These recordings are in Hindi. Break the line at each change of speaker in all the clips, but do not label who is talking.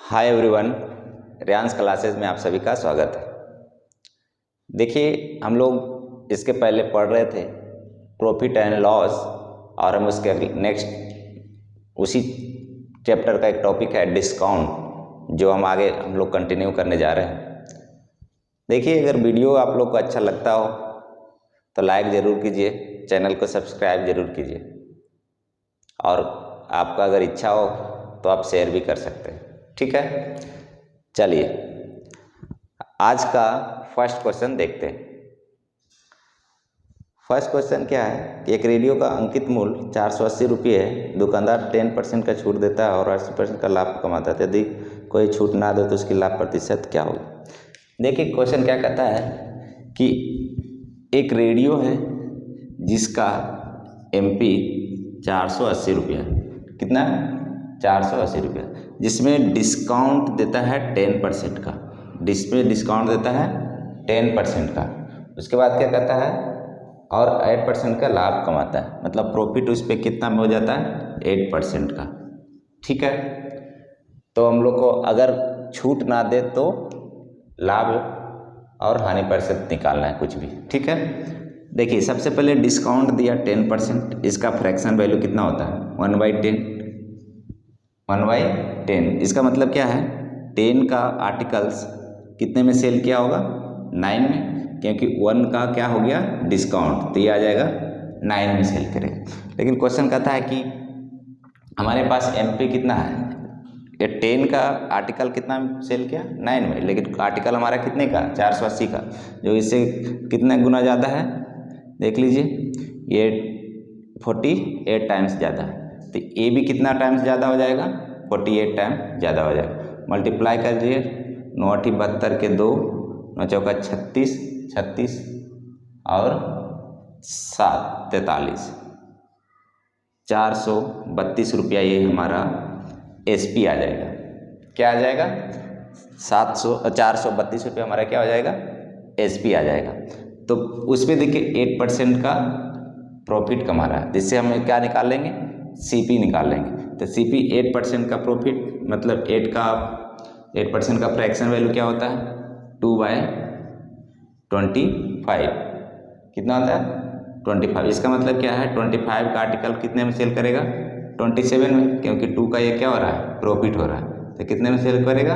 हाय एवरीवन, रियांस क्लासेस में आप सभी का स्वागत है। देखिए, हम लोग इसके पहले पढ़ रहे थे प्रॉफिट एंड लॉस, और हम उसके नेक्स्ट उसी चैप्टर का एक टॉपिक है डिस्काउंट, जो हम लोग कंटिन्यू करने जा रहे हैं। देखिए, अगर वीडियो आप लोग को अच्छा लगता हो तो लाइक ज़रूर कीजिए, चैनल को सब्सक्राइब ज़रूर कीजिए, और आपका अगर इच्छा हो तो आप शेयर भी कर सकते हैं। ठीक है, चलिए आज का फर्स्ट क्वेश्चन देखते हैं। फर्स्ट क्वेश्चन क्या है कि एक रेडियो का अंकित मूल्य 480 रुपये है। दुकानदार 10% का छूट देता है और 80% का लाभ कमाता है। यदि कोई छूट ना दे तो उसकी लाभ प्रतिशत क्या होगा। देखिए, क्वेश्चन क्या कहता है कि एक रेडियो है जिसका MP 480 रुपया, कितना 480 रुपया, जिसमें डिस्काउंट देता है 10% का, डिस्काउंट देता है 10% का। उसके बाद क्या कहता है, और 8% का लाभ कमाता है, मतलब प्रॉफिट उस पर कितना हो जाता है 8% का। ठीक है, तो हम लोग को अगर छूट ना दे तो लाभ और हानि प्रतिशत निकालना है, कुछ भी। ठीक है, देखिए सबसे पहले डिस्काउंट दिया 10%, इसका फ्रैक्शन वैल्यू कितना होता है 1/10। 1/10 इसका मतलब क्या है, 10 का आर्टिकल्स कितने में सेल किया होगा 9 में, क्योंकि 1 का क्या हो गया डिस्काउंट, तो ये आ जाएगा 9 में सेल करेगा। लेकिन क्वेश्चन कहता है कि हमारे पास MP कितना है, ये 10 का आर्टिकल कितना सेल किया 9 में, लेकिन आर्टिकल हमारा कितने का 480 का, जो इससे कितना गुना ज़्यादा है देख लीजिए, ये 48 टाइम्स ज़्यादा है, तो ये भी कितना टाइम्स ज़्यादा हो जाएगा 48 टाइम ज़्यादा हो जाएगा। मल्टीप्लाई कर दिए, 9 × 72 के 2, 9 चौका 36, 36 और 7 43, 432 रुपया ये हमारा SP आ जाएगा। क्या आ जाएगा 432 रुपया हमारा क्या हो जाएगा SP आ जाएगा। तो उसमें देखिए 8% का प्रॉफिट कमा रहा है, जिससे हम क्या निकाल लेंगे CP निकाल लेंगे। तो CP 8% का प्रॉफिट, मतलब 8% का फ्रैक्शन वैल्यू क्या होता है 2/25, कितना होता है 25। इसका मतलब क्या है 25 का आर्टिकल कितने में सेल करेगा 27 में, क्योंकि 2 का ये क्या हो रहा है प्रॉफिट हो रहा है, तो कितने में सेल करेगा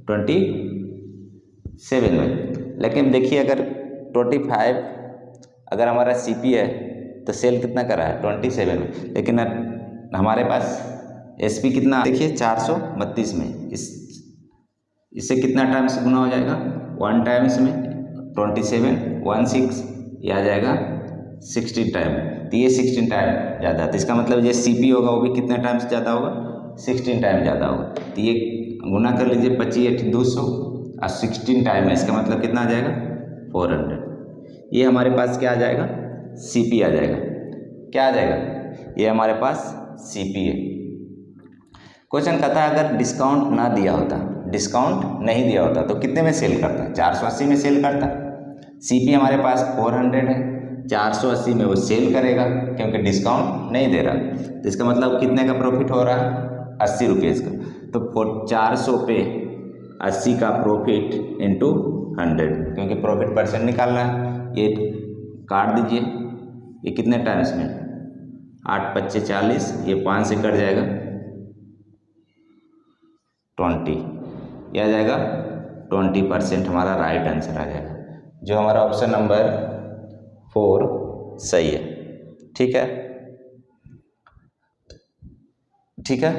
27 में। लेकिन देखिए अगर 25 अगर हमारा CP है तो सेल कितना कर रहा है 27 में, लेकिन हमारे पास SP कितना देखिए 432 में, इससे कितना टाइम्स गुना हो जाएगा 1 टाइम्स में 27 16, ये आ जाएगा 16 टाइम, तो ये 16 टाइम ज़्यादा, तो इसका मतलब ये CP होगा वो भी कितने टाइम्स ज़्यादा होगा 16 टाइम ज़्यादा होगा। तो ये गुना कर लीजिए 25 × 200 और 16 टाइम है, इसका मतलब कितना आ जाएगा 400। ये हमारे पास क्या आ जाएगा CP आ जाएगा। क्या आ जाएगा, ये हमारे पास CP है। क्वेश्चन कहता है अगर डिस्काउंट ना दिया होता, डिस्काउंट नहीं दिया होता तो कितने में सेल करता, 480 में सेल करता। CP हमारे पास 400 है, 480 में वो सेल करेगा क्योंकि डिस्काउंट नहीं दे रहा, तो इसका मतलब कितने का प्रॉफिट हो रहा है 80 रुपये का। तो 400 पे 80 का प्रॉफिट इंटू 100, क्योंकि प्रॉफिट परसेंट निकालना है। ये काट दीजिए, ये कितने टाइम्स में 8 × 25 40, ये 5 से कट जाएगा 20, यह आ जाएगा 20%, हमारा राइट आंसर आ जाएगा, जो हमारा ऑप्शन नंबर 4 सही है। ठीक है, ठीक है,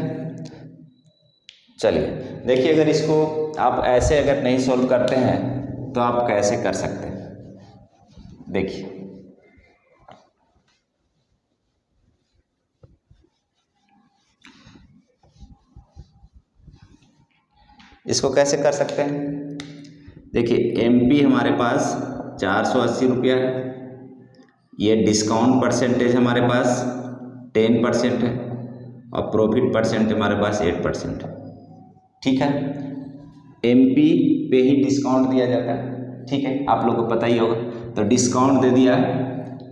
चलिए देखिए अगर इसको आप ऐसे अगर नहीं सॉल्व करते हैं तो आप कैसे कर सकते हैं। देखिए इसको कैसे कर सकते हैं, देखिए MP हमारे पास 480 रुपया है, ये डिस्काउंट परसेंटेज हमारे पास 10% है, और प्रॉफिट परसेंट हमारे पास 8% है। ठीक है, MP पे ही डिस्काउंट दिया जाता है। ठीक है, आप लोग को पता ही होगा, तो डिस्काउंट दे दिया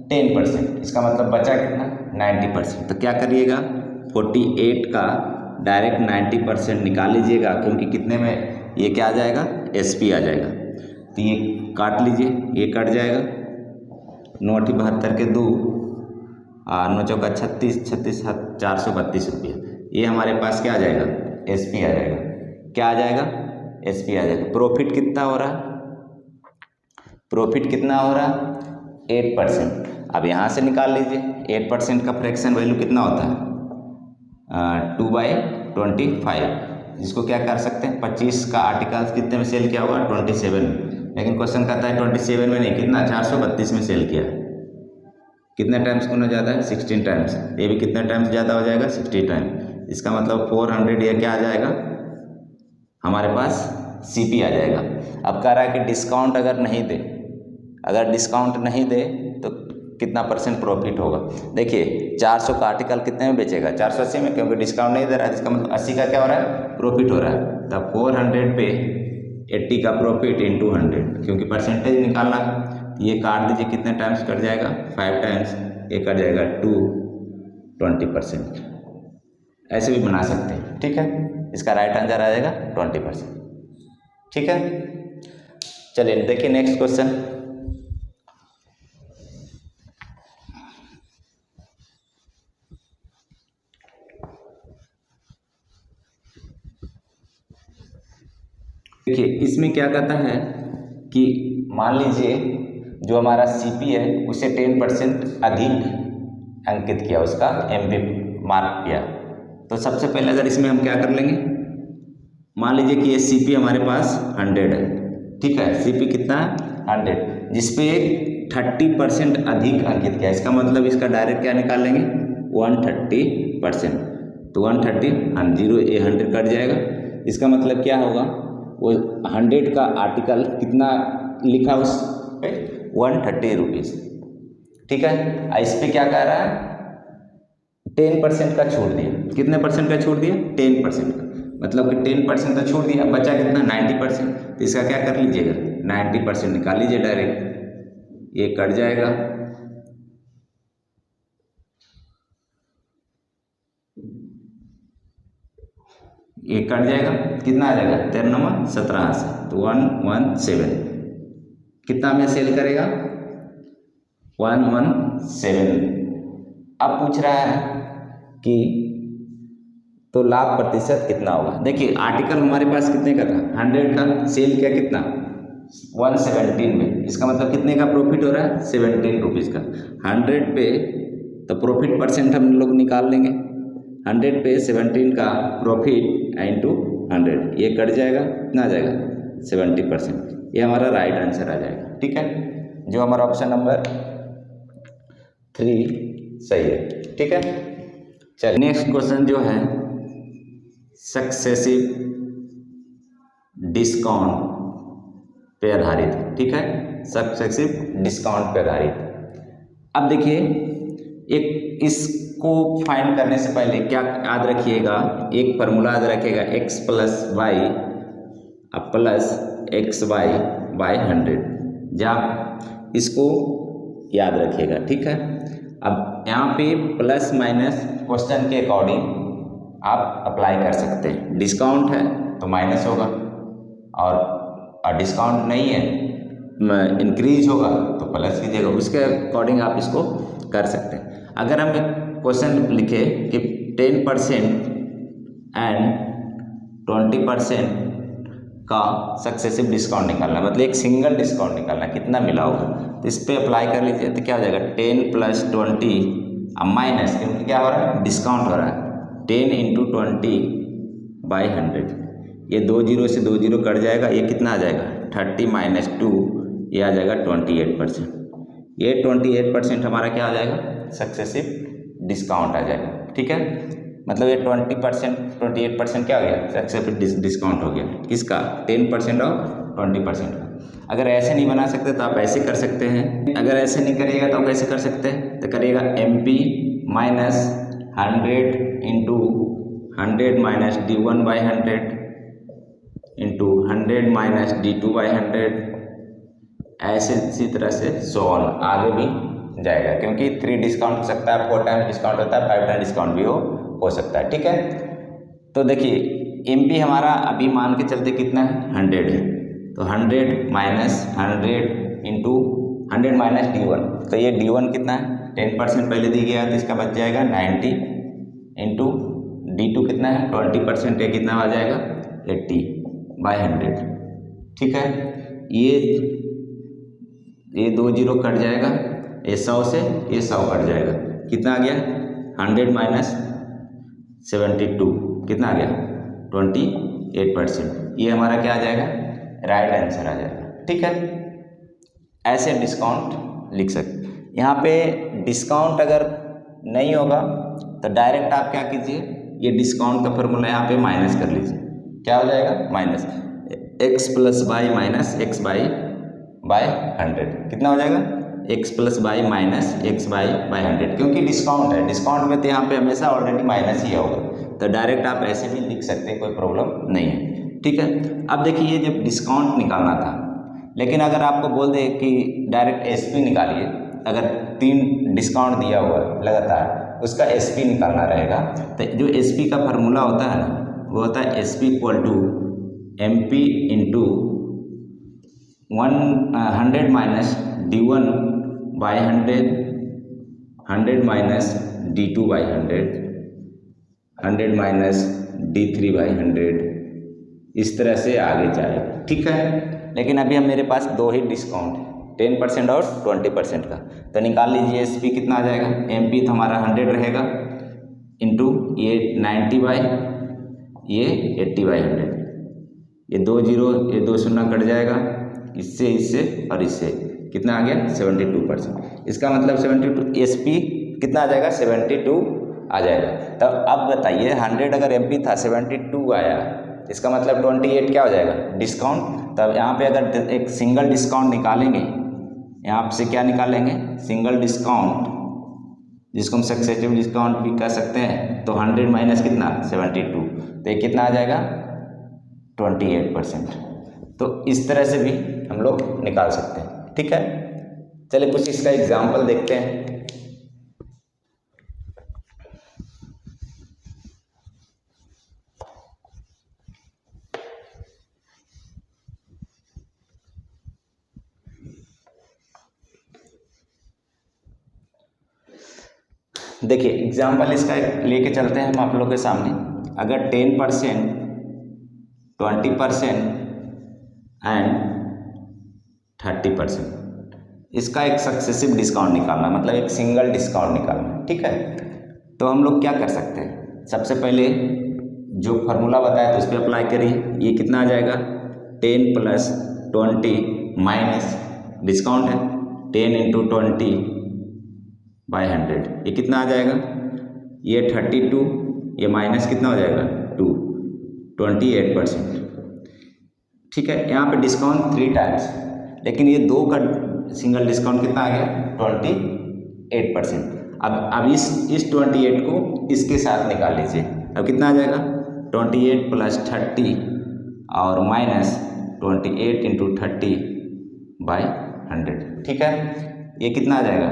10%, इसका मतलब बचा कितना 90%। तो क्या करिएगा 48 का डायरेक्ट 90% निकाल लीजिएगा, क्योंकि कितने में ये क्या आ जाएगा, SP आ जाएगा। तो ये काट लीजिए, ये कट जाएगा, 9×72 के 2, 9×4 = 36, 432 रुपये। ये हमारे पास क्या आ जाएगा, SP आ जाएगा। क्या आ जाएगा, SP आ जाएगा। प्रॉफिट कितना हो रहा, प्रॉफिट कितना हो रहा, 8%। अब यहाँ से निकाल लीजिए, 8% का फ्रैक्शन वैल्यू कितना होता है, 2/25, जिसको क्या कर सकते हैं, 25 का आर्टिकल कितने में सेल किया होगा, 27 में। लेकिन क्वेश्चन कहता है 27 में नहीं, कितना, 432 में सेल किया। कितने टाइम्स गुना ज़्यादा है, 16 टाइम्स। ये भी कितने टाइम्स ज़्यादा हो जाएगा, 60 टाइम्स। इसका मतलब 400 ये क्या आ जाएगा हमारे पास, CP आ जाएगा। अब कह रहा है कि डिस्काउंट अगर नहीं दे, अगर डिस्काउंट नहीं दे तो कितना % प्रॉफिट होगा। देखिए 400 का आर्टिकल कितने में बेचेगा, 480 में, क्योंकि डिस्काउंट नहीं दे रहा है। इसका मतलब 80 का क्या हो रहा है, प्रॉफिट हो रहा है। तब 400 पे 80 का प्रॉफिट इंटू 100, क्योंकि परसेंटेज निकालना है। ये काट दीजिए, कितने टाइम्स कट जाएगा, 5 टाइम्स। ये कट जाएगा 20%। ऐसे भी बना सकते हैं, ठीक है। इसका राइट आंसर आ जाएगा 20%, ठीक है। चलिए देखिए नेक्स्ट क्वेश्चन। देखिए इसमें क्या कहता है कि मान लीजिए जो हमारा CP है उसे 10% अधिक अंकित किया, उसका MP मार्क किया। तो सबसे पहले अगर इसमें हम क्या कर लेंगे, मान लीजिए कि ये CP हमारे पास 100 है, ठीक है। CP कितना है, 100, जिसपे 30% अधिक अंकित किया। इसका मतलब इसका डायरेक्ट क्या निकाल लेंगे, 130%। तो 130, 100 कट जाएगा। इसका मतलब क्या होगा, वो 100 का आर्टिकल कितना लिखा उस पे, 130 रुपीज़, ठीक है। इस पे क्या कह रहा है, 10% का छोड़ दिया। कितने % का छोड़ दिया, 10% का। मतलब कि 10% तो छोड़ दिया, बचा कितना, 90%। तो इसका क्या कर लीजिएगा, 90% निकाल लीजिए डायरेक्ट, ये कट जाएगा। ये कट जाएगा, कितना आ जाएगा, 13 17 से, तो 117। कितना में सेल करेगा, 117। अब पूछ रहा है कि तो लाभ प्रतिशत कितना होगा। देखिए आर्टिकल हमारे पास कितने का था, 100 का, सेल किया कितना, 117 में। इसका मतलब कितने का प्रॉफिट हो रहा है, 17 रुपीज़ का। 100 पे तो प्रॉफिट % हम लोग निकाल लेंगे, 100 पे 17 का प्रॉफिट इंटू 100, ये कट जाएगा, कितना आ जाएगा, 70%। ये हमारा राइट आंसर आ जाएगा, ठीक है। जो हमारा ऑप्शन नंबर 3 सही है, ठीक है। चलिए नेक्स्ट क्वेश्चन जो है सक्सेसिव डिस्काउंट पे आधारित है, ठीक है। सक्सेसिव डिस्काउंट पे आधारित। अब देखिए एक इसको फाइंड करने से पहले क्या याद रखिएगा, एक फार्मूला याद रखिएगा, x + y प्लस XY/100। जहाँ इसको याद रखिएगा, ठीक है। अब यहाँ पे प्लस माइनस क्वेश्चन के अकॉर्डिंग आप अप्लाई कर सकते हैं। डिस्काउंट है तो माइनस होगा, और डिस्काउंट नहीं है, इंक्रीज होगा तो प्लस कीजिएगा। उसके अकॉर्डिंग आप इसको कर सकते हैं। अगर हम क्वेश्चन लिखे कि 10% एंड 20% का सक्सेसिव डिस्काउंट निकालना, मतलब एक सिंगल डिस्काउंट निकालना, कितना मिला होगा, तो इस पर अप्लाई कर लीजिए। तो क्या हो जाएगा, 10 + 20 माइनस, क्योंकि क्या हो रहा है, डिस्काउंट हो रहा है, 10 × 20/100। ये 2 0 से 2 0 कट जाएगा, ये कितना आ जाएगा, 30 - 2, ये आ जाएगा 28%। ये 28% हमारा क्या आ जाएगा, सक्सेसिव डिस्काउंट आ जाएगा, ठीक है। मतलब ये 28% क्या हो गया, सक्सेसिव डिस्काउंट हो गया। किसका, 10% और 20% का। अगर ऐसे नहीं बना सकते तो आप ऐसे कर सकते हैं। अगर ऐसे नहीं करिएगा तो आप कैसे कर सकते हैं, तो करिएगा MP - 100 × 100 - D1/100 इंटू 100 - D2/100, ऐसे इसी तरह से सो ऑन आगे भी जाएगा, क्योंकि 3 डिस्काउंट हो सकता है, 4 टाइम्स डिस्काउंट होता है, 5 टाइम डिस्काउंट भी हो सकता है, ठीक है। तो देखिए MP हमारा अभी मान के चलते कितना है, 100 है, तो 100 माइनस 100 इंटू 100 माइनस D1, तो ये D1 कितना है, 10% पहले दी गया, तो इसका बच जाएगा 90 इंटू D2 कितना है 20%, ये कितना आ जाएगा 80/100। ठीक है, ये 2 जीरो कट जाएगा, ये 100 से ये 100 कट जाएगा, कितना आ गया 100 माइनस 72, कितना आ गया 28%। ये हमारा क्या आ जाएगा, राइट आंसर आ जाएगा। ठीक है, ऐसे डिस्काउंट लिख सकते। यहाँ पे डिस्काउंट अगर नहीं होगा तो डायरेक्ट आप क्या कीजिए, ये डिस्काउंट का फॉर्मूला यहाँ पे माइनस कर लीजिए, क्या हो जाएगा minus x plus by minus x by 100, कितना हो जाएगा x plus by minus x by 100, क्योंकि डिस्काउंट है, डिस्काउंट में तो यहाँ पे हमेशा ऑलरेडी माइनस ही होगा, तो डायरेक्ट आप ऐसे भी लिख सकते हैं, कोई प्रॉब्लम नहीं है। ठीक है, अब देखिए जब डिस्काउंट निकालना था, लेकिन अगर आपको बोल दे कि डायरेक्ट SP निकालिए, अगर 3 डिस्काउंट दिया हुआ है लगातार, उसका SP निकालना रहेगा, तो जो SP का फार्मूला होता है ना, वो होता है SP equal to MP into 100 minus D1 by 100 minus D2 by 100 minus D3 by 100, इस तरह से आगे जाएगा। ठीक है, लेकिन अभी हम मेरे पास 2 ही डिस्काउंट है, 10% और 20% का, तो निकाल लीजिए SP कितना आ जाएगा, MP तो हमारा 100 रहेगा इंटू ये 90 बाई ये 80/100, ये 2 जीरो ये 2 शून्य कट जाएगा, इससे और इससे कितना आ गया 72%। इसका मतलब 72 SP कितना आ जाएगा 72 आ जाएगा। तब अब बताइए 100 अगर MP था 72 आया, इसका मतलब 28 क्या हो जाएगा डिस्काउंट। तब यहाँ पे अगर एक सिंगल डिस्काउंट निकालेंगे, यहाँ से क्या निकालेंगे सिंगल डिस्काउंट, जिसको हम सक्सेसिव डिस्काउंट भी कह सकते हैं, तो 100 माइनस कितना 72, तो ये कितना आ जाएगा 28%। तो इस तरह से भी हम लोग निकाल सकते हैं। ठीक है, चलिए कुछ इसका एग्जाम्पल देखते हैं। देखिए एग्जाम्पल इसका लेके चलते हैं हम आप लोगों के सामने। अगर 10%, 20% एंड 30%, इसका एक सक्सेसिव डिस्काउंट निकालना, मतलब एक सिंगल डिस्काउंट निकालना। ठीक है, तो हम लोग क्या कर सकते हैं, सबसे पहले जो फार्मूला बताया तो उस पर अप्लाई करिए। ये कितना आ जाएगा 10 प्लस 20 माइनस डिस्काउंट है 10 इंटू 20/100, ये कितना आ जाएगा, ये 32, ये माइनस कितना हो जाएगा 2, 28%। ठीक है, यहाँ पे डिस्काउंट 3 टाइम्स, लेकिन ये 2 का सिंगल डिस्काउंट कितना आ गया 28%। अब इस 28 को इसके साथ निकाल लीजिए, अब कितना आ जाएगा 28 प्लस 30 और माइनस 28 इंटू 30/100। ठीक है, ये कितना आ जाएगा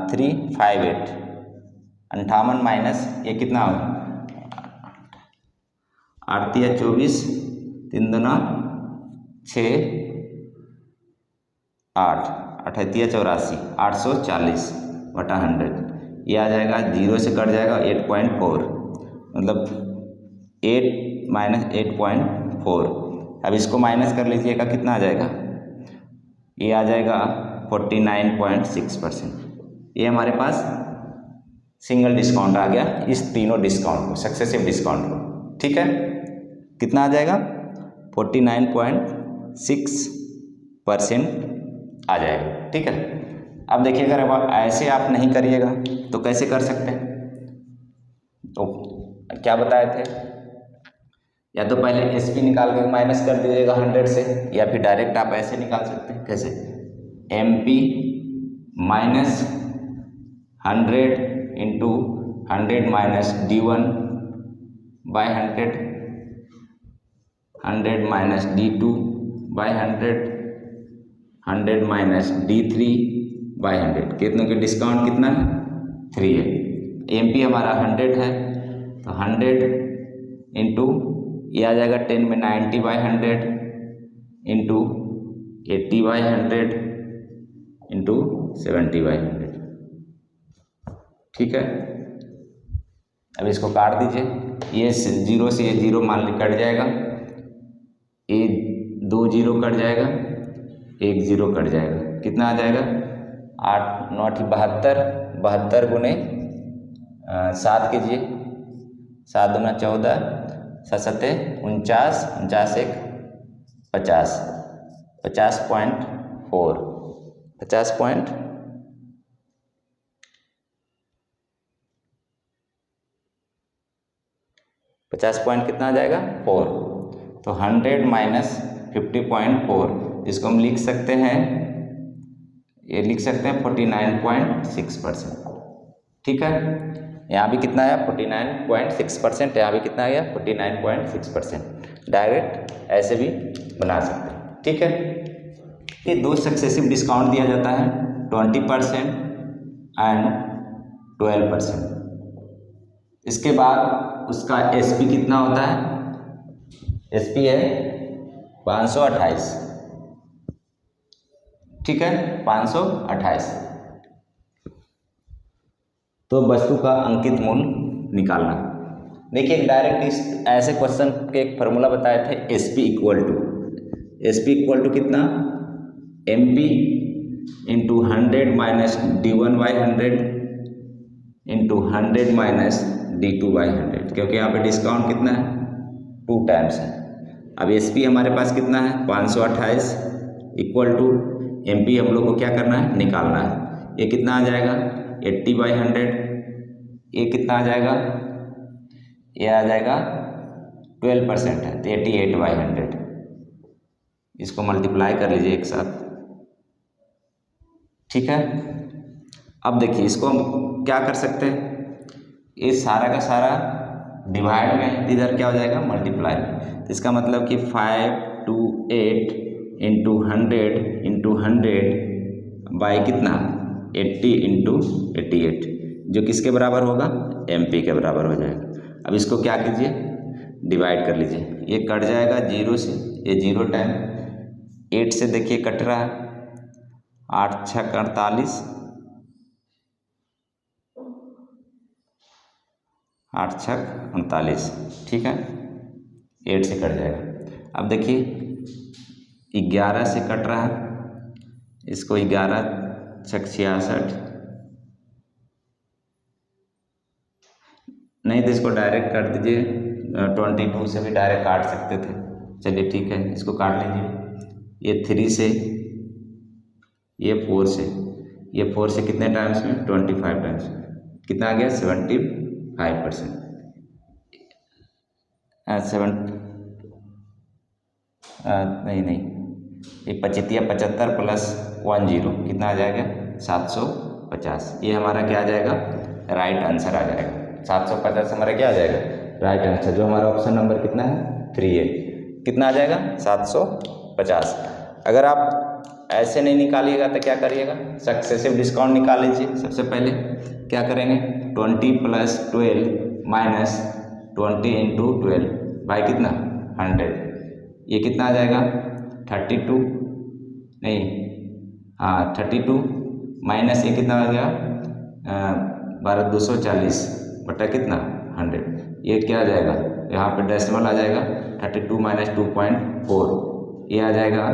358, 58 माइनस ये कितना होगा 8 या 24, 3 दूना 6, 8, 88 या 84, 840/100, ये आ जाएगा, 0 से कट जाएगा 8.4, मतलब 8 माइनस 8.4। अब इसको माइनस कर लीजिएगा, कितना आ जाएगा, ये आ जाएगा 49.6%। ये हमारे पास सिंगल डिस्काउंट आ गया इस तीनों डिस्काउंट को, सक्सेसिव डिस्काउंट को। ठीक है, कितना आ जाएगा 49.6% आ जाएगा। ठीक है, अब देखिए अगर अब ऐसे आप नहीं करिएगा तो कैसे कर सकते हैं, तो क्या बताए थे, या तो पहले SP निकाल के माइनस कर दीजिएगा 100 से, या फिर डायरेक्ट आप ऐसे निकाल सकते हैं। कैसे, MP minus 100 into 100 minus D1/100, 100 minus D2/100, 100 minus D3/100, कितनों के डिस्काउंट कितना है 3 है। MP हमारा 100 है, तो 100 इंटू ये आ जाएगा 10 में 90/100 इंटू 80/100 इंटू 70/100। ठीक है, अब इसको काट दीजिए। ये 0 से ये 0 मान ली कट जाएगा, ये 2 0 कट जाएगा, 1 0 कट जाएगा, कितना आ जाएगा 8 9 72, 72 गुने 7 कीजिए, 7 दूना 14, 7 सत्ते 49, 49 1 50, 50.4, 50 पॉइंट कितना आ जाएगा 4। तो 100 माइनस 50.4, इसको हम लिख सकते हैं, ये लिख सकते हैं 49.6%। ठीक है, यहाँ भी कितना आया 49.6%, यहाँ भी कितना आया 49.6%। डायरेक्ट ऐसे भी बना सकते हैं। ठीक है, ये 2 सक्सेसिव डिस्काउंट दिया जाता है, 20% एंड 12%। इसके बाद उसका एसपी कितना होता है, एसपी है 528। ठीक है, 528। तो वस्तु का अंकित मूल्य निकालना। देखिए डायरेक्ट ऐसे क्वेश्चन के एक फॉर्मूला बताए थे, एसपी इक्वल टू कितना, MP into 100 minus D1/100 into 100 minus D2/100, क्योंकि यहाँ पे डिस्काउंट कितना है 2 टाइम्स है। अब एसपी हमारे पास कितना है 528 इक्वल टू एमपी हम लोग को क्या करना है निकालना है। ये कितना आ जाएगा 80/100, ये कितना आ जाएगा, ये आ जाएगा 12% है तो 88/100। इसको मल्टीप्लाई कर लीजिए एक साथ। ठीक है, अब देखिए इसको हम क्या कर सकते हैं, ये सारा का सारा डिवाइड में, इधर क्या हो जाएगा मल्टीप्लाई में। तो इसका मतलब कि 5 2 8 इंटू 100 बाई कितना 80 इंटू 88, जो किसके बराबर होगा एमपी के बराबर हो जाएगा। अब इसको क्या कीजिए डिवाइड कर लीजिए, ये कट जाएगा 0 से, ये 0 टाइम 8 से देखिए कट रहा है, 8 6 48, 8 6 48। ठीक है, 8 से कट जाएगा। अब देखिए 11 से कट रहा है, इसको 11 6 66, नहीं तो इसको डायरेक्ट काट दीजिए, 22 से भी डायरेक्ट काट सकते थे। चलिए ठीक है, इसको काट लीजिए। ये 3 से, ये 4 से, ये 4 से कितने टाइम्स में 25 टाइम्स, कितना आ गया 75%। 7 नहीं, ये 75 प्लस 10 कितना आ जाएगा 750। ये हमारा क्या आ जाएगा राइट आंसर आ जाएगा। 750 हमारा क्या आ जाएगा राइट आंसर, जो हमारा ऑप्शन नंबर कितना है 3 है। कितना आ जाएगा 750। अगर आप ऐसे नहीं निकालिएगा तो क्या करिएगा, सक्सेसिव डिस्काउंट निकाल लीजिए। सबसे पहले क्या करेंगे 20 प्लस 12 माइनस 20 इंटू 12 बाई कितना 100, ये कितना आ जाएगा 32, नहीं हाँ 32 माइनस ये कितना आ गया 1240 बटा कितना 100, ये क्या आ जाएगा यहाँ पे डेसिमल आ जाएगा 32 माइनस 2.4, ये आ जाएगा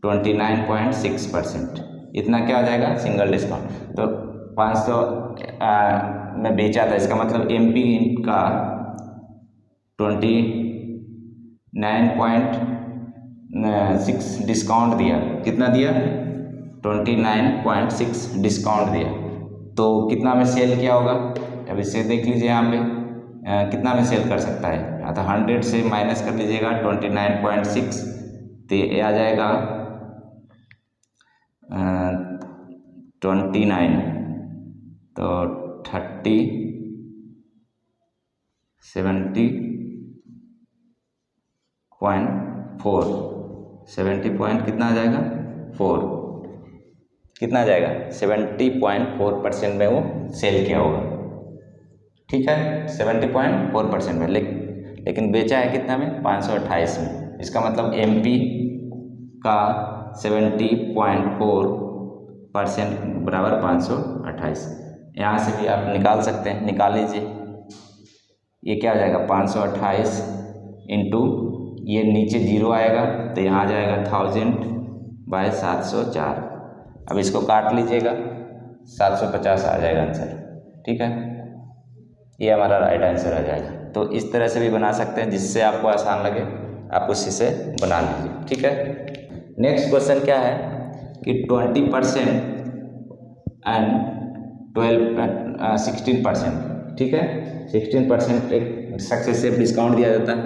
29.6%। इतना क्या हो जाएगा सिंगल डिस्काउंट। तो 500 में बेचा था, इसका मतलब एमपी का 29.6 डिस्काउंट दिया। कितना दिया 29.6 डिस्काउंट दिया। तो कितना में सेल किया होगा, अब इसे देख लीजिए यहाँ पे कितना में सेल कर सकता है। तो 100 से माइनस कर लीजिएगा 29.6, तो ये आ जाएगा 29, तो 30 70.4 70 पॉइंट कितना आ जाएगा 4, कितना आ जाएगा 70.4% में वो सेल किया होगा। ठीक है 70.4% में, लेकिन बेचा है कितना में, 528 में। इसका मतलब एमपी का 70.4% बराबर 528। यहाँ से भी आप निकाल सकते हैं, निकाल लीजिए। ये क्या हो जाएगा, 528 इंटू ये नीचे जीरो आएगा तो यहाँ आ जाएगा 1000/704। अब इसको काट लीजिएगा, 750 आ जाएगा आंसर। ठीक है, ये हमारा राइट आंसर आ जाएगा। तो इस तरह से भी बना सकते हैं, जिससे आपको आसान लगे आप उसी से बना लीजिए। ठीक है, नेक्स्ट क्वेश्चन क्या है कि 20% एंड 16%। ठीक है, 16% एक सक्सेसिव डिस्काउंट दिया जाता है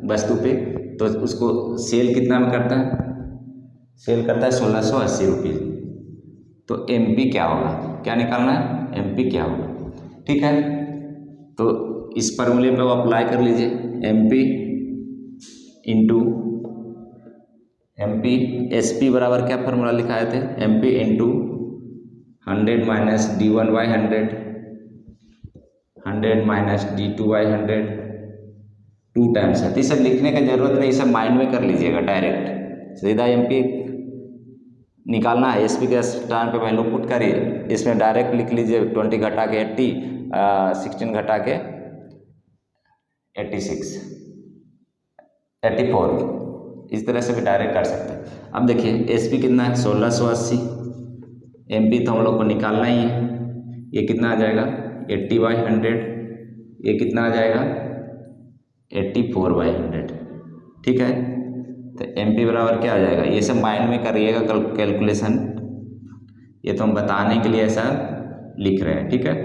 वस्तु पे, तो उसको सेल कितना में करता है, सेल करता है 1680 रुपये। तो एमपी क्या होगा, क्या निकालना है, एमपी क्या होगा। ठीक है, तो इस फॉर्मूले पे आप अप्लाई कर लीजिए, एमपी इंटू एमपी, एसपी बराबर क्या फॉर्मूला लिखाए थे, MP into 100 minus D1/100, 100 minus D2/100, 2 times है। तो ये सब लिखने की जरूरत नहीं, सब माइंड में कर लीजिएगा डायरेक्ट, सीधा एमपी निकालना है। एसपी के स्थान पे वैल्यू पुट करिए, इसमें डायरेक्ट लिख लीजिए 20 घटा के 80, 16 घटा के 86, 84, इस तरह से भी डायरेक्ट कर सकते हैं। अब देखिए एसपी कितना है, 1680, एमपी तो हम लोग को निकालना ही है, ये कितना आ जाएगा 80/100, ये कितना आ जाएगा 84/100। ठीक है, तो एमपी बराबर क्या आ जाएगा, ये सब माइंड में करिएगा कैलकुलेशन, ये तो हम बताने के लिए ऐसा लिख रहे हैं। ठीक है,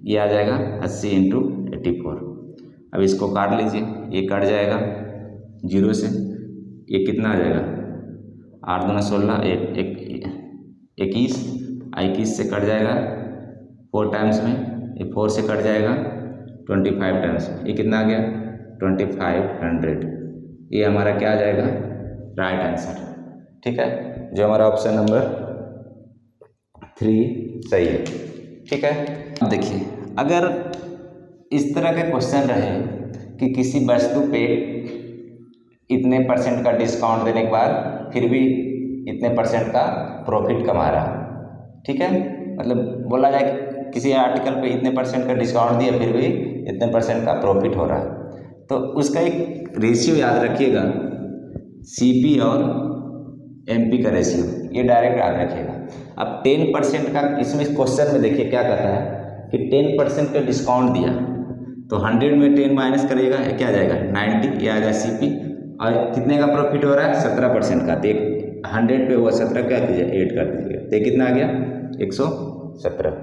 ये आ जाएगा 80 इंटू 84। अब इसको काट लीजिए, ये कट जाएगा जीरो से, ये कितना आ जाएगा 8 दूना 16, 21, 21 से कट जाएगा 4 टाइम्स में, ये 4 से कट जाएगा 25 टाइम्स में, ये कितना आ गया 2500। ये हमारा क्या आ जाएगा, राइट आंसर। ठीक है, जो हमारा ऑप्शन नंबर 3 सही है। ठीक है, अब देखिए अगर इस तरह के क्वेश्चन रहे कि किसी वस्तु पे इतने % का डिस्काउंट देने के बाद फिर भी इतने % का प्रॉफिट कमा रहा, ठीक है, मतलब बोला जाए कि किसी आर्टिकल पे इतने % का डिस्काउंट दिया फिर भी इतने % का प्रॉफिट हो रहा है, तो उसका एक रेशियो याद रखिएगा, सीपी और एमपी का रेशियो, ये डायरेक्ट याद रखिएगा। अब 10% का इसमें क्वेश्चन में देखिए क्या कहता है कि 10% का डिस्काउंट दिया तो 100 में 10 माइनस करिएगा, क्या आ जाएगा 90, ये आएगा सीपी, और कितने का प्रॉफिट हो रहा है 17% का, तो 100 पे हुआ 17 क्या कीजिए ऐड कर दीजिएगा, तो कितना आ गया 117।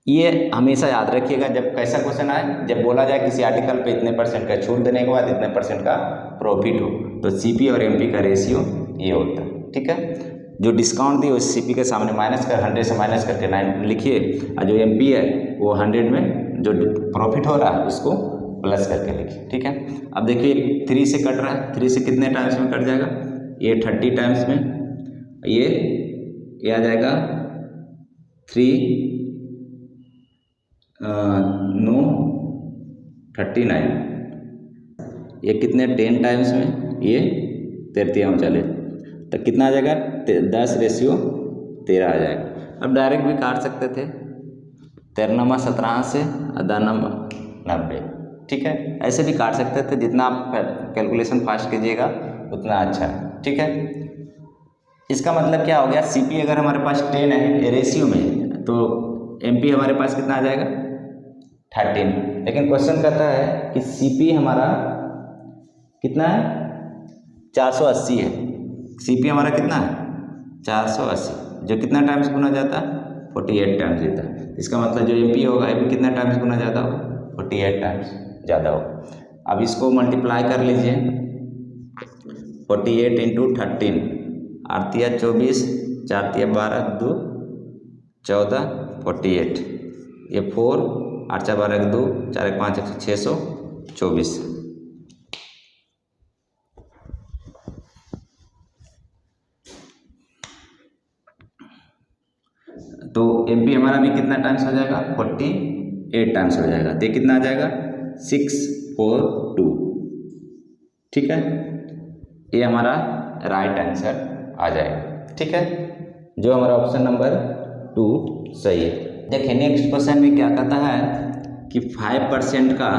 ये हमेशा याद रखिएगा जब कैसा क्वेश्चन आए, जब बोला जाए किसी आर्टिकल पे इतने % का छूट देने के बाद इतने % का प्रॉफिट हो, तो सीपी और एमपी का रेशियो ये होता है। ठीक है, जो डिस्काउंट दी उस सीपी के सामने माइनस कर 100 से माइनस करके 9 लिखिए, और जो एमपी है वो 100 में जो प्रॉफिट हो रहा है उसको प्लस करके लिखिए। ठीक है, अब देखिए 3 से कट रहा है, 3 से कितने टाइम्स में कट जाएगा, ये 30 टाइम्स में, ये आ जाएगा 3 9 39, ये कितने 10 टाइम्स में, ये 33 चले, तो कितना आ जाएगा 10:13 आ जाएगा। अब डायरेक्ट भी काट सकते थे, 13 17 से और 90। ठीक है, ऐसे भी काट सकते थे, जितना आप कैलकुलेशन फास्ट कीजिएगा उतना अच्छा है। ठीक है, इसका मतलब क्या हो गया, सीपी अगर हमारे पास 10 है रेशियो में, तो एमपी हमारे पास कितना आ जाएगा 13, लेकिन क्वेश्चन कहता है कि सीपी हमारा कितना है 480 है, सीपी हमारा कितना है 480, जो कितना टाइम्स गुना जाता है 48 टाइम्स देता है। इसका मतलब जो एमपी होगा ये भी कितना टाइम्स गुना ज़्यादा होगा 48 टाइम्स ज़्यादा होगा। अब इसको मल्टीप्लाई कर लीजिए, 48 इंटू 13, 8 या 24, 4 या 12, 2 14, 48, ये 4, 8 या 12 2, 4 या 5 624। तो एमपी हमारा भी कितना टाइम्स हो जाएगा 48 टाइम्स हो जाएगा, तो कितना आ जाएगा 6 642। ठीक है, ये हमारा राइट आंसर आ जाएगा। ठीक है, जो हमारा ऑप्शन नंबर 2 सही है। देखिए नेक्स्ट क्वेश्चन में क्या कहता है कि 5% का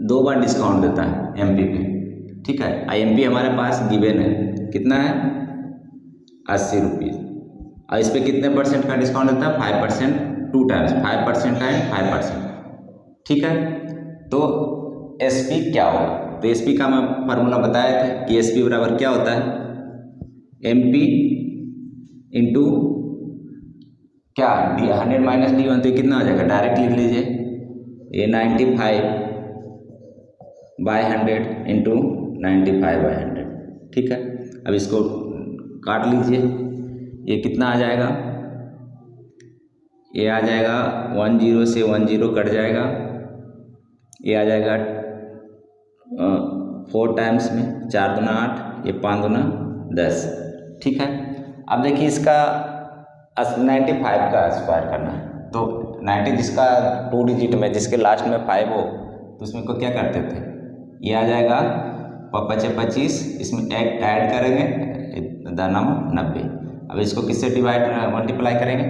2 बार डिस्काउंट देता है एमपी पे। ठीक है, आईएमपी हमारे पास गिवन है, कितना है 80 रुपीज़, और इस पर कितने परसेंट का डिस्काउंट देता है 5%, 2 टाइम्स 5% एंड 5%। ठीक है, तो एसपी क्या होगा, तो एसपी का मैं फार्मूला बताया था कि एसपी बराबर क्या होता है एमपी इंटू क्या 100 माइनस D1, तो कितना हो जाएगा, डायरेक्ट लिख लीजिए, ये 95/100 इंटू 95/100। ठीक है, अब इसको काट लीजिए, ये कितना आ जाएगा, ये आ जाएगा 10 से 10 कट जाएगा, ये आ जाएगा 4 टाइम्स में, 4 दूना 8, ये 5 दूना 10। ठीक है, अब देखिए इसका 95 का स्क्वायर करना है, तो 90 जिसका 2 डिजिट में जिसके लास्ट में 5 हो तो उसमें को क्या करते थे, ये आ जाएगा 25, इसमें एक ऐड करेंगे, दाना 90। अब इसको किससे डिवाइड मल्टीप्लाई करेंगे,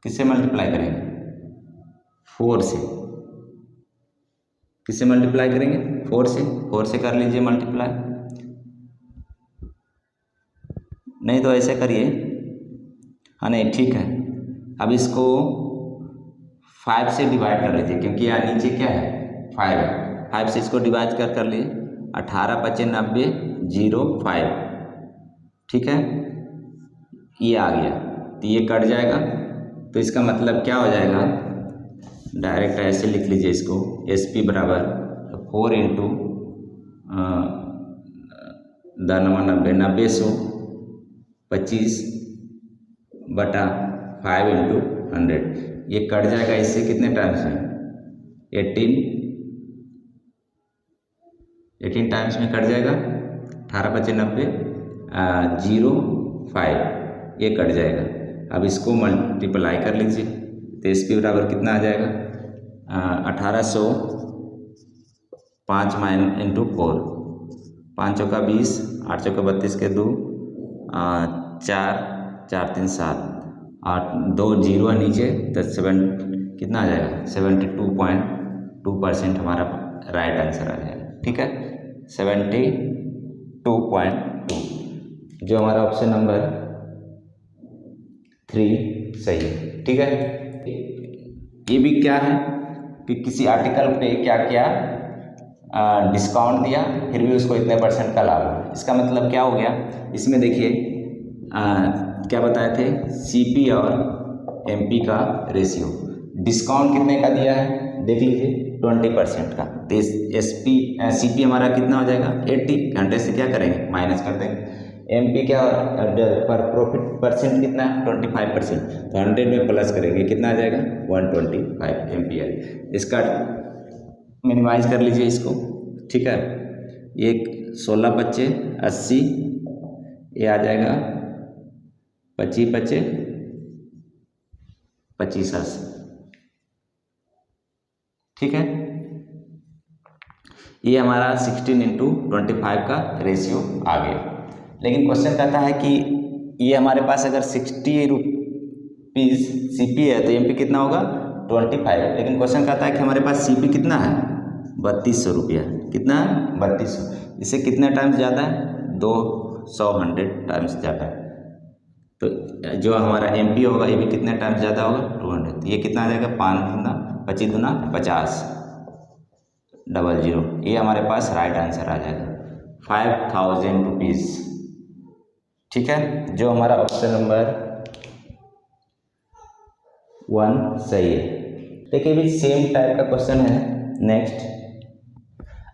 किससे मल्टीप्लाई करेंगे 4 से, किससे मल्टीप्लाई करेंगे 4 से कर लीजिए मल्टीप्लाई, नहीं तो ऐसे करिए, हाँ नहीं ठीक है। अब इसको 5 से डिवाइड कर लीजिए, क्योंकि यहाँ नीचे क्या है 5 है, 5 से इसको डिवाइड कर लिए, 18 × 5 = 90, 0 5। ठीक है, ये आ गया, तो ये कट जाएगा, तो इसका मतलब क्या हो जाएगा, डायरेक्ट ऐसे लिख लीजिए इसको, एसपी बराबर 4 इंटू 90 सौ 25/5 इंटू 100, ये कट जाएगा, इससे कितने टाइम्स में 18 टाइम्स में कट जाएगा, 18 × 5 = 90, 0 5, ये कट जाएगा। अब इसको मल्टीप्लाई कर लीजिए, तो एस पी बराबर कितना आ जाएगा 1800 5 इंटू 4, 5 चौका 20, 8 चौका 32 के 2, 4 4 3 7, 8 2 0 है नीचे, तो 7 कितना आ जाएगा 72.2% हमारा राइट आंसर आ जाएगा। ठीक है, 72.2, जो हमारा ऑप्शन नंबर 3 सही है। ठीक है, ये भी क्या है कि किसी आर्टिकल पे क्या क्या डिस्काउंट दिया, फिर भी उसको इतने % का लाभ हुआ, इसका मतलब क्या हो गया, इसमें देखिए क्या बताए थे सीपी और एमपी का रेशियो, डिस्काउंट कितने का दिया है देख लीजिए 20% का, तो सीपी हमारा कितना हो जाएगा 80, 100 से क्या करेंगे माइनस कर देंगे, एमपी क्या पर प्रॉफिट परसेंट कितना है 25%, तो 100 में प्लस करेंगे कितना आ जाएगा 125 एम्पियर, इसका मिनिमाइज कर लीजिए इसको। ठीक है, ये 16 × 5 = 80, ये आ जाएगा 25 × 5 = 25। ठीक है, ये हमारा 16 × 25 का रेशियो आ गया। लेकिन क्वेश्चन कहता है कि ये हमारे पास अगर 60 रुपीज़ सीपी है तो एमपी कितना होगा 25, लेकिन क्वेश्चन कहता है कि हमारे पास सीपी कितना है 3200 रुपया, कितना है 3200, इससे कितने टाइम्स ज़्यादा है 200 100 टाइम्स ज़्यादा है, तो जो हमारा एमपी होगा ये भी कितने टाइम्स ज़्यादा होगा 200, तो ये कितना आ जाएगा 5 दूना 25 दूना 50 00, ये हमारे पास राइट आंसर आ जाएगा 5000 रुपीज़। ठीक है, जो हमारा ऑप्शन नंबर 1 सही है। देखिए भी सेम टाइप का क्वेश्चन है नेक्स्ट।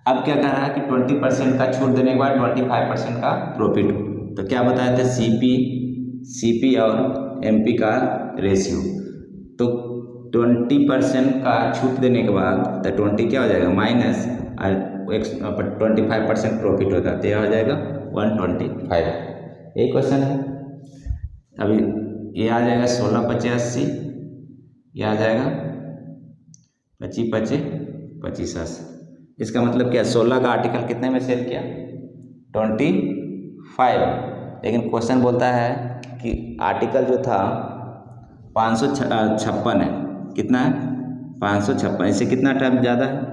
अब क्या कह रहा है कि 20% का छूट देने के बाद 25% का प्रॉफिट, तो क्या बताया था सीपी और एमपी का रेशियो, तो 20% का छूट देने के बाद तो 20 क्या हो जाएगा माइनस 25% प्रॉफिट होता है, तो यह हो जाएगा 125, यही क्वेश्चन है। अभी ये आ जाएगा 16 × 5 = 80, ये आ जाएगा 25 25 25। इसका मतलब क्या, 16 का आर्टिकल कितने में सेल किया, 25। लेकिन क्वेश्चन बोलता है कि आर्टिकल जो था 556 है, कितना है 556, इससे कितना टाइम ज़्यादा है,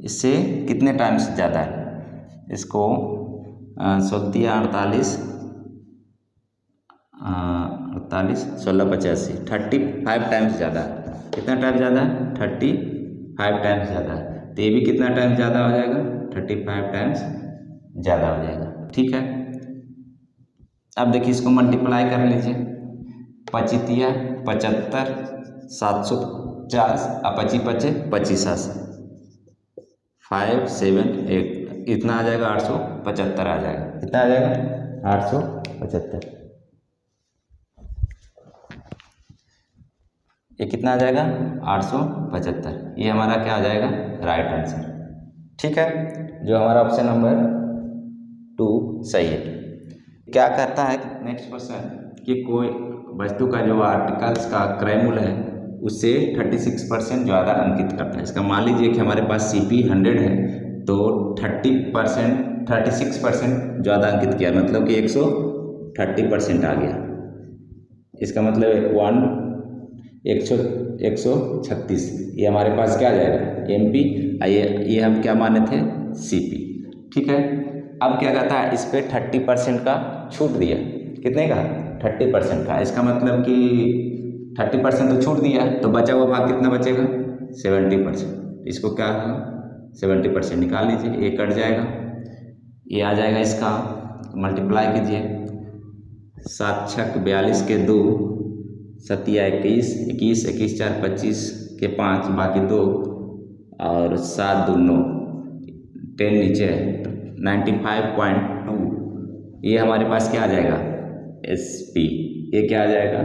इससे कितने टाइम्स ज़्यादा है, इसको 38 48 16 85 35 टाइम्स ज़्यादा है। कितना टाइम ज़्यादा है, 35 टाइम्स ज़्यादा है। तो ये भी कितना टाइम ज़्यादा हो जाएगा, 35 टाइम्स ज़्यादा हो जाएगा। ठीक है, अब देखिए इसको मल्टीप्लाई कर लीजिए, 25 75 750 और 25 25 5 7 8, इतना आ जाएगा 875 आ जाएगा। कितना आ जाएगा, 875। ये कितना आ जाएगा, 875। ये हमारा क्या आ जाएगा, राइट आंसर। ठीक है, जो हमारा ऑप्शन नंबर 2 सही है। क्या कहता है नेक्स्ट क्वेश्चन कि कोई वस्तु का जो आर्टिकल्स का क्रय मूल्य है उससे 36% ज़्यादा अंकित करता है। इसका मान लीजिए कि हमारे पास CP 100 है तो 36% ज़्यादा अंकित किया, मतलब कि 130% आ गया। इसका मतलब 136, ये हमारे पास क्या आ जाएगा, MP। ये हम क्या माने थे, CP। ठीक है, अब क्या कहता है, इस पर 30% का छूट दिया। कितने का, 30% का। इसका मतलब कि 30% तो छूट दिया, तो बचा हुआ भाग कितना बचेगा, 70%। इसको क्या है, 70% निकाल लीजिए, ये कट जाएगा, ये आ जाएगा, इसका मल्टीप्लाई कीजिए, 7 छक 42 के 2, 7 21, 21 21 4 25 के 5 बाकी 2 और 7 2 9, 10 नीचे 95.2। ये हमारे पास क्या आ जाएगा, SP। ये क्या आ जाएगा,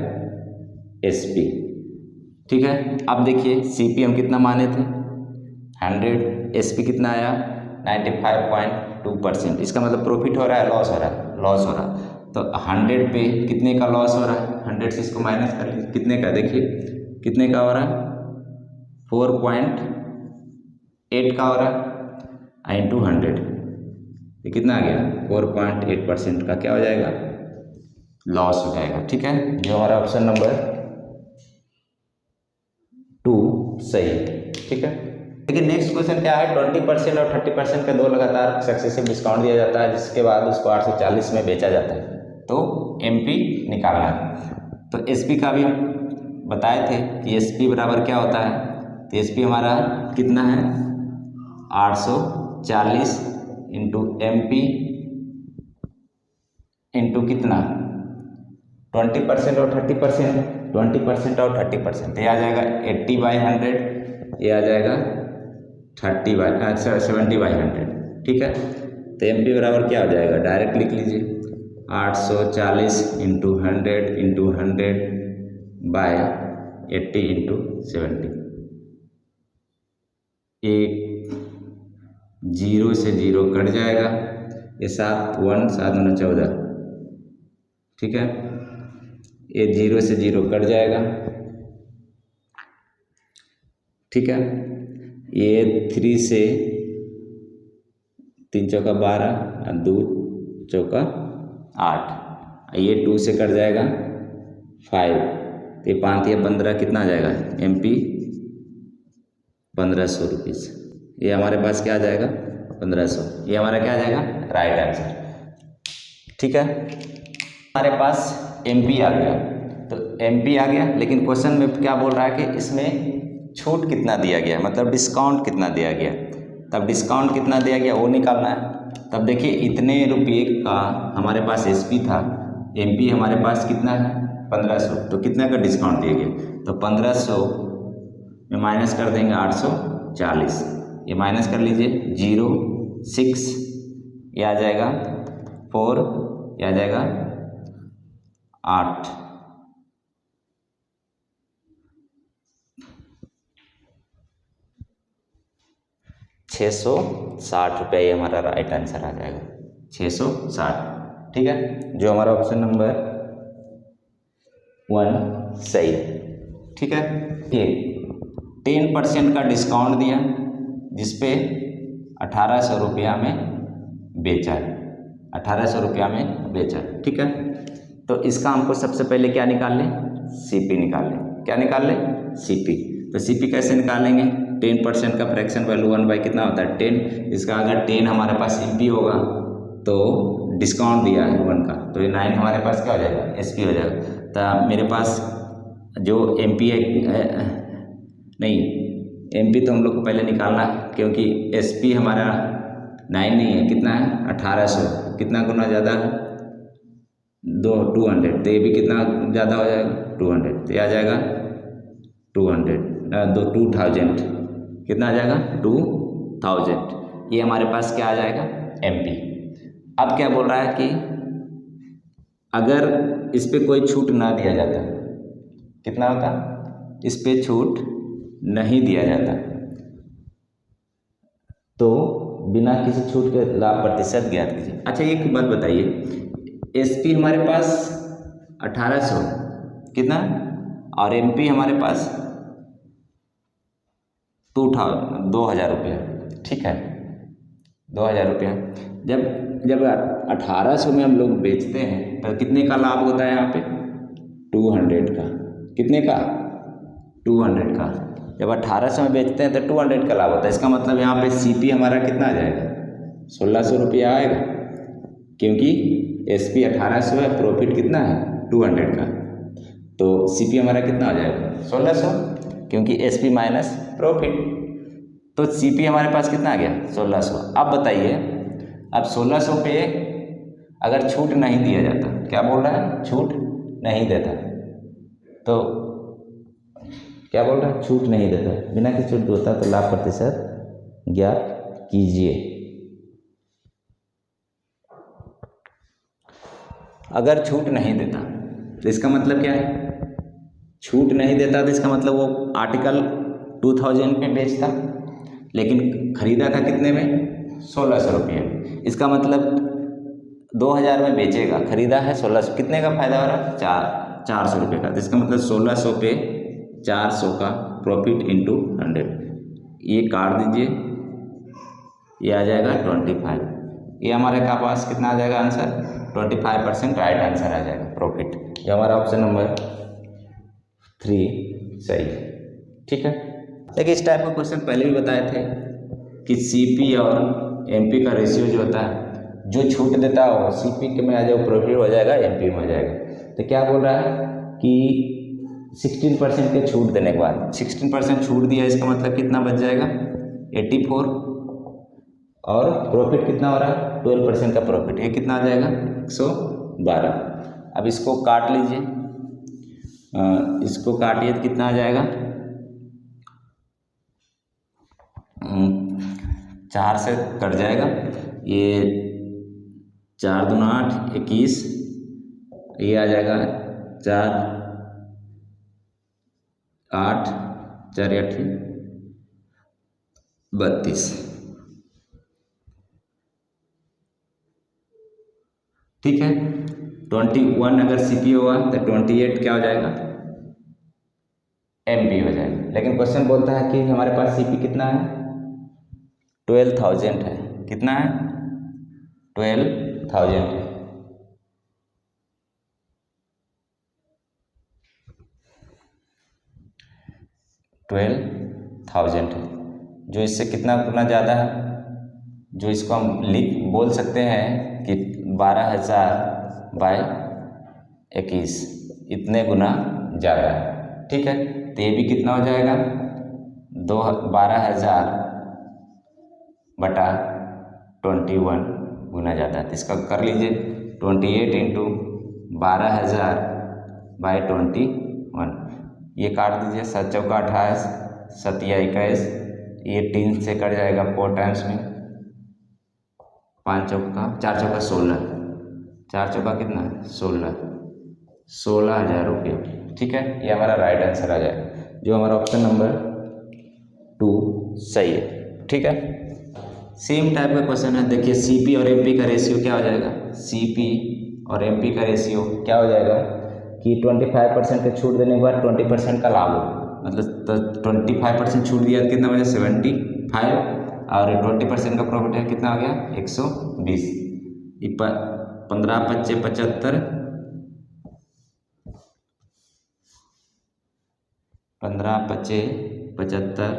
SP। ठीक है, अब देखिए CP हम कितना माने थे, 100, SP कितना आया, 95.2%। इसका मतलब प्रॉफिट हो रहा है, लॉस हो रहा है, लॉस हो रहा है। तो 100 पे कितने का लॉस हो रहा है, 100 से इसको माइनस कर लीजिए, कितने का, देखिए कितने का हो रहा है, 4.8 का हो रहा है, इंटू 100, ये कितना आ गया, 4.8% का क्या हो जाएगा, लॉस हो जाएगा। ठीक है, जो हमारा ऑप्शन नंबर 2 सही है। ठीक है, लेकिन नेक्स्ट क्वेश्चन क्या है, 20% और 30% का दो लगातार सक्सेसिव डिस्काउंट दिया जाता है, जिसके बाद उसको 840 में बेचा जाता है, तो MP निकालना है। तो SP का भी हम बताए थे कि SP बराबर क्या होता है, तो SP हमारा कितना है, 840 इंटू MP इंटू कितना, 20% और 30%, 20% और 30%, ये आ जाएगा 80/100, ये आ जाएगा 70/100। ठीक है, तो MP बराबर क्या हो जाएगा, डायरेक्ट लिख लीजिए, 840 इंटू 100 बाय 80 इंटू 70। एक 0 से 0 कट जाएगा, ये 7 1 7 9 14। ठीक है, ये 0 से 0 कट जाएगा। ठीक है, ये 3 से 3 चौका 12 और 2 चौका 8, ये 2 से कट जाएगा 5, तो ये 5 या 15 कितना आ जाएगा, MP 1500 रुपीज़। ये हमारे पास क्या आ जाएगा, 1500। ये हमारा क्या आ जाएगा, राइट आंसर। ठीक है, हमारे पास MP आ गया, तो MP आ गया, लेकिन क्वेश्चन में क्या बोल रहा है कि इसमें छूट कितना दिया गया, मतलब डिस्काउंट कितना दिया गया। तब डिस्काउंट कितना दिया गया वो निकालना है। तब देखिए इतने रुपये का हमारे पास SP था, MP हमारे पास कितना है, 1500, तो कितना का डिस्काउंट दिया गया, तो 1500 में माइनस कर देंगे 840, ये माइनस कर लीजिए, 0 6, ये आ जाएगा 4, ये आ जाएगा 8, 660 रुपये, ये हमारा राइट आंसर आ जाएगा, 660। ठीक है, जो हमारा ऑप्शन नंबर 1 सही है। ठीक है। ये 10% का डिस्काउंट दिया जिसपे 1800 रुपया में बेचा, 1800 रुपया में बेचा, ठीक है। तो इसका हमको सबसे पहले क्या निकाल लें, सीपी निकाल लें। क्या निकाल लें, सीपी। तो सीपी कैसे निकालेंगे, 10% का फ्रैक्शन वैल्यू 1 बाई कितना होता है 10, इसका अगर 10 हमारे पास एमपी होगा तो डिस्काउंट दिया है 1 का, तो ये 9 हमारे पास क्या हो जाएगा, एसपी हो जाएगा। तो मेरे पास जो एमपी है, नहीं एमपी तो हम लोग को पहले निकालना है क्योंकि एसपी हमारा 9 नहीं है, कितना है 1800, कितना गुना ज़्यादा है 200, तो ये भी कितना ज़्यादा हो जाएगा 200, तो ये आ जाएगा 2000, कितना आ जाएगा 2000, ये हमारे पास क्या आ जाएगा एमपी। अब क्या बोल रहा है कि अगर इस पे कोई छूट ना दिया जाता, कितना होता, इस पे छूट नहीं दिया जाता तो बिना किसी छूट के लाभ प्रतिशत ज्ञात कीजिए। अच्छा एक बात बताइए, एसपी हमारे पास 1800 कितना और एमपी हमारे पास 2000 रुपया, ठीक है 2000 रुपया। जब 1800 में हम लोग बेचते हैं तो कितने का लाभ होता है यहाँ पे 200 का, कितने का 200 का। जब 1800 में बेचते हैं तो 200 का लाभ होता है, इसका मतलब यहाँ पे सीपी हमारा कितना आ जाएगा 1600 रुपया आएगा, क्योंकि एसपी 1800 है, प्रॉफिट कितना है 200 का, तो सीपी हमारा कितना आ जाएगा 1600, क्योंकि एसपी माइनस प्रॉफिट, तो सीपी हमारे पास कितना आ गया 1600। अब बताइए, अब 1600 पे अगर छूट नहीं दिया जाता, क्या बोल रहा है छूट नहीं देता, तो क्या बोल रहा है छूट नहीं देता, बिना किसी छूट होता तो लाभ प्रतिशत ज्ञात कीजिए। अगर छूट नहीं देता तो इसका मतलब क्या है, छूट नहीं देता तो इसका मतलब वो आर्टिकल 2000 पे बेचता लेकिन खरीदा था कितने में 1600 रुपये, इसका मतलब 2000 में बेचेगा, खरीदा है 1600, कितने का फायदा हो रहा है 400 रुपये का, तो इसका मतलब 1600 पे 400 का प्रॉफिट इंटू 100, ये काट दीजिए, ये आ जाएगा 25, ये हमारे का पास कितना आ जाएगा आंसर 25% राइट आंसर आ जाएगा प्रॉफिट, ये हमारा ऑप्शन नंबर 3 सही है, ठीक है। देखिए इस टाइप का क्वेश्चन पहले भी बताए थे कि सीपी और एमपी का रेशियो जो होता है, जो छूट देता हो सीपी के में आ जाए प्रॉफिट हो जाएगा, एमपी में हो जाएगा। तो क्या बोल रहा है कि 16% के छूट देने के बाद 16% छूट दिया, इसका मतलब कितना बच जाएगा 84, और प्रॉफिट कितना हो रहा है 12% का प्रॉफिट, ये कितना आ जाएगा 112। अब इसको काट लीजिए, इसको काटिए तो कितना आ जाएगा 4 से कट जाएगा, ये 4 दूना 8 21, ये आ जाएगा 4 8 4 8 32, ठीक है। 21 अगर सीपी होगा तो 28 क्या हो जाएगा एमपी हो जाएगा, लेकिन क्वेश्चन बोलता है कि हमारे पास सीपी कितना है 12,000 है, कितना है 12,000 है, है, जो इससे कितना गुना ज़्यादा है, जो इसको हम बोल सकते हैं कि 12,000 बाय 21 इतने गुना ज़्यादा है, ठीक है। तो ये भी कितना हो जाएगा 12,000 बटा 21 गुना ज़्यादा है, तो इसका कर लीजिए 28 इंटू 12,000 बाई 21, ये काट दीजिए 7 चौका 28 7 या 21, ये 3 से कट जाएगा 4 टाइम्स में, 5 चौका 4 चौका 16, 4 चौका कितना 16,000 रुपये, ठीक है। ये हमारा राइट आंसर आ जाएगा, जो हमारा ऑप्शन नंबर 2 सही है, ठीक है। सेम टाइप का क्वेश्चन है, देखिए सीपी और एमपी का रेशियो क्या हो जाएगा, सीपी और एमपी का रेशियो क्या हो जाएगा कि 25% का छूट देने के बाद 20% का लाभ हो, मतलब 25% छूट दिया तो कितना बचा 75, और 20% का प्रॉफिट है कितना आ गया 120। 15 25 75, 15 25 75,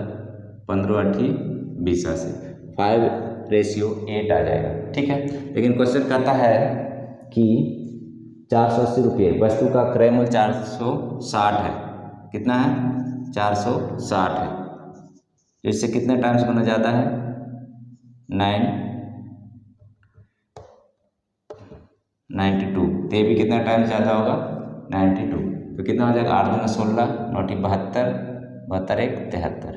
15 8 20 से 5:8 आ जाएगा। ठीक है, लेकिन क्वेश्चन कहता है कि 480 रुपये, वस्तु का क्रय मूल्य 460 है। कितना है 460 है, तो इससे कितने टाइम्स गुना ज़्यादा है 92, तो ये भी कितना टाइम्स ज़्यादा होगा 92, तो कितना हो जाएगा 8 दूना 16, 9 72, 72 1 73,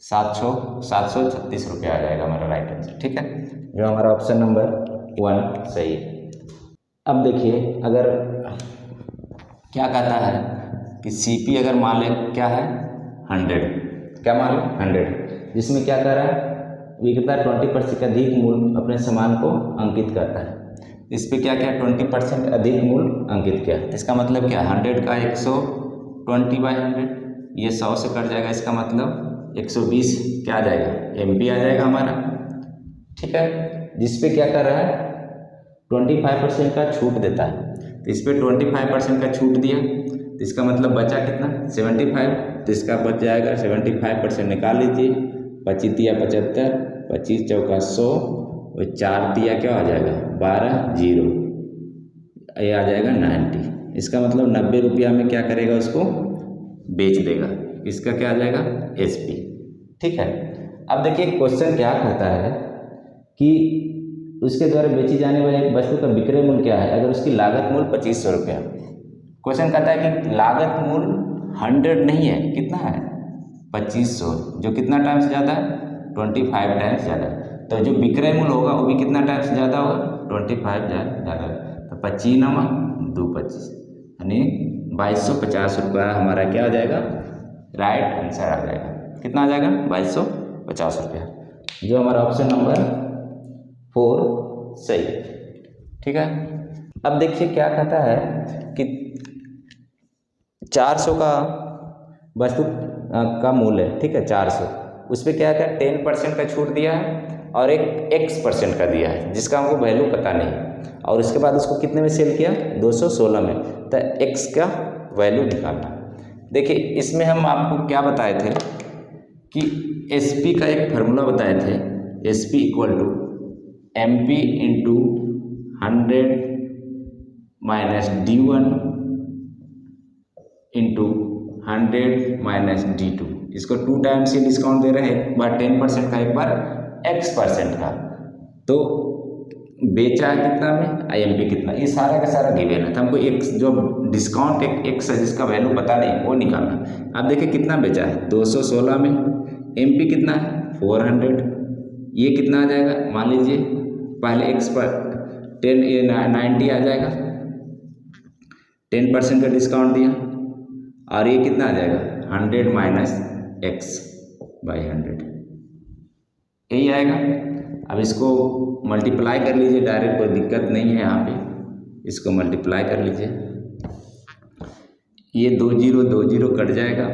736 रुपये आ जाएगा हमारा राइट आंसर। ठीक है, जो हमारा ऑप्शन नंबर 1 सही है। अब देखिए, अगर क्या कहता है कि सीपी अगर मान ले क्या है 100, क्या मान लो 100, जिसमें क्या कर रहा है विक्रेता 20% अधिक मूल्य अपने सामान को अंकित करता है। इस पे क्या क्या 20% अधिक मूल्य अंकित किया, इसका मतलब क्या 100 का 120/100, ये 100 से कट जाएगा, इसका मतलब 120 क्या आ जाएगा MP आ जाएगा हमारा। ठीक है, जिसपे क्या कर रहा है 25% का छूट देता है, तो इस पर 25% का छूट दिया, तो इसका मतलब बचा कितना 75, तो इसका बच जाएगा 75% निकाल लीजिए, 25 तिया 75, 25 चौका 100, और 4 तिया क्या आ जाएगा 12 0, ये आ जाएगा 90। इसका मतलब 90 रुपया में क्या करेगा उसको बेच देगा, इसका क्या आ जाएगा SP। ठीक है, अब देखिए क्वेश्चन क्या कहता है कि उसके द्वारा बेची जाने वाली वस्तु का विक्रय मूल्य क्या है अगर उसकी लागत मूल्य 2500 रुपया। क्वेश्चन कहता है कि लागत मूल्य 100 नहीं है, कितना है 2500, जो कितना टाइम्स ज़्यादा है 25 टाइम्स ज़्यादा, तो जो विक्रय मूल्य होगा वो भी कितना टाइम्स ज़्यादा होगा 25 ज़्यादा, तो 25 9 2 25, यानी 2250 रुपया हमारा क्या आ जाएगा राइट आंसर आ जाएगा। कितना आ जाएगा 2250 रुपया, जो हमारा ऑप्शन नंबर 4 सही है। ठीक है, अब देखिए क्या कहता है कि 400 का वस्तु का मूल्य है, ठीक है 400, उस पर क्या क्या 10% का छूट दिया है और एक X% का दिया है जिसका हमको वैल्यू पता नहीं, और उसके बाद उसको कितने में सेल किया 216 में, तो X का वैल्यू निकालना। देखिए इसमें हम आपको क्या बताए थे कि SP का एक फार्मूला बताए थे, SP equal to MP into 100 minus D1 into 100 minus D2, इसको 2 टाइम्स ही डिस्काउंट दे रहे हैं, एक बार 10% का एक बार X% का, तो बेचा है कितना में IMP कितना, ये सारा का सारा गिवन है, तो हमको एक जो डिस्काउंट एक X है जिसका वैल्यू पता नहीं वो निकालना। अब देखिए कितना बेचा है 216 में, MP कितना है 400, ये कितना आ जाएगा मान लीजिए पहले X पर 90 आ जाएगा, 10% का डिस्काउंट दिया, और ये कितना आ जाएगा 100 माइनस X/100, यही आएगा। अब इसको मल्टीप्लाई कर लीजिए डायरेक्ट, कोई दिक्कत नहीं है यहाँ पे, इसको मल्टीप्लाई कर लीजिए, ये 2 0 कट जाएगा।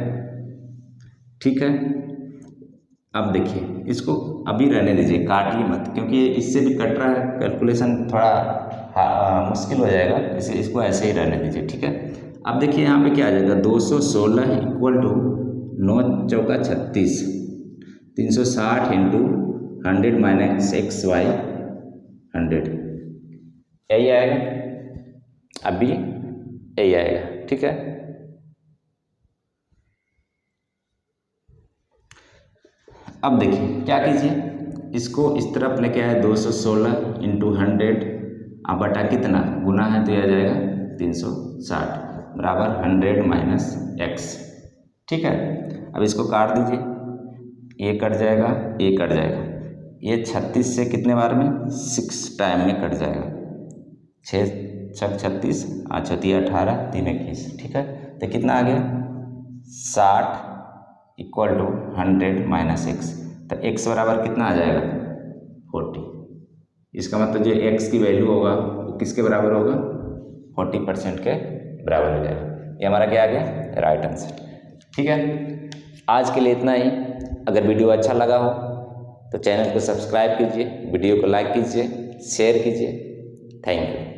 ठीक है, अब देखिए इसको अभी रहने दीजिए, काटिए मत, क्योंकि इससे भी कट रहा है, कैलकुलेशन थोड़ा मुश्किल हो जाएगा, इसे इसको ऐसे ही रहने दीजिए। ठीक है, अब देखिए यहाँ पे क्या आ जाएगा 216 इक्वल टू 9 चौका 36, 360 इंटू 100 माइनस X/100, यही आएगा, अभी यही आएगा। ठीक है, अब देखिए क्या कीजिए, इसको इस तरफ लेके आए 216 इंटू 100 अब बटा कितना गुना है, तो यह आ जाएगा 360 बराबर 100 माइनस X। ठीक है, अब इसको काट दीजिए, ये कट जाएगा, ये कट जाएगा, ये 36 से कितने बार में 6 टाइम में कट जाएगा, 6 6 36, 8 18 3 21। ठीक है, तो कितना आ गया 60 इक्वल टू 100 माइनस X, तो X बराबर कितना आ जाएगा 40। इसका मतलब जो X की वैल्यू होगा वो किसके बराबर होगा 40% के बराबर हो जाएगा। ये हमारा क्या आ गया, राइट आंसर। ठीक है, आज के लिए इतना ही। अगर वीडियो अच्छा लगा हो तो चैनल को सब्सक्राइब कीजिए, वीडियो को लाइक कीजिए, शेयर कीजिए। Thank you.